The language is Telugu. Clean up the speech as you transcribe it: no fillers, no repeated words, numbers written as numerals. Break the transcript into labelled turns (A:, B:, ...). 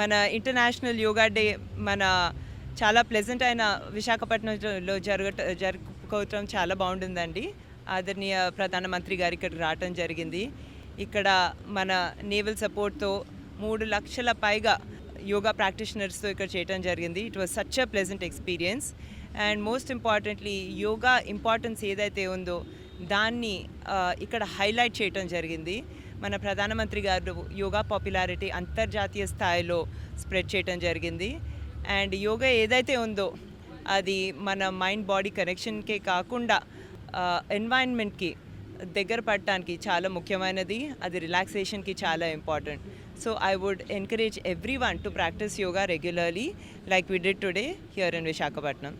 A: మన ఇంటర్నేషనల్ యోగా డే మన చాలా ప్లెజెంట్ అయిన విశాఖపట్నంలో జరుపుకోవటం చాలా బాగుంటుందండి. ఆదరణీయ ప్రధానమంత్రి గారు ఇక్కడికి రావటం జరిగింది. ఇక్కడ మన నేవల్ సపోర్ట్తో 3 లక్షల పైగా యోగా ప్రాక్టీషనర్స్తో ఇక్కడ చేయటం జరిగింది. It was such a pleasant experience. And most importantly yoga importance ఏదైతే ఉందో దాన్ని ఇక్కడ హైలైట్ చేయటం జరిగింది. మన ప్రధానమంత్రి గారు యోగా పాపులారిటీ అంతర్జాతీయ స్థాయిలో స్ప్రెడ్ చేయటం జరిగింది. అండ్ యోగా ఏదైతే ఉందో అది మన మైండ్ బాడీ కనెక్షన్కే కాకుండా ఎన్వైరన్మెంట్కి దగ్గర పడటానికి చాలా ముఖ్యమైనది. అది రిలాక్సేషన్కి చాలా important. So I would encourage everyone to practice yoga regularly like we did today here in Visakhapatnam.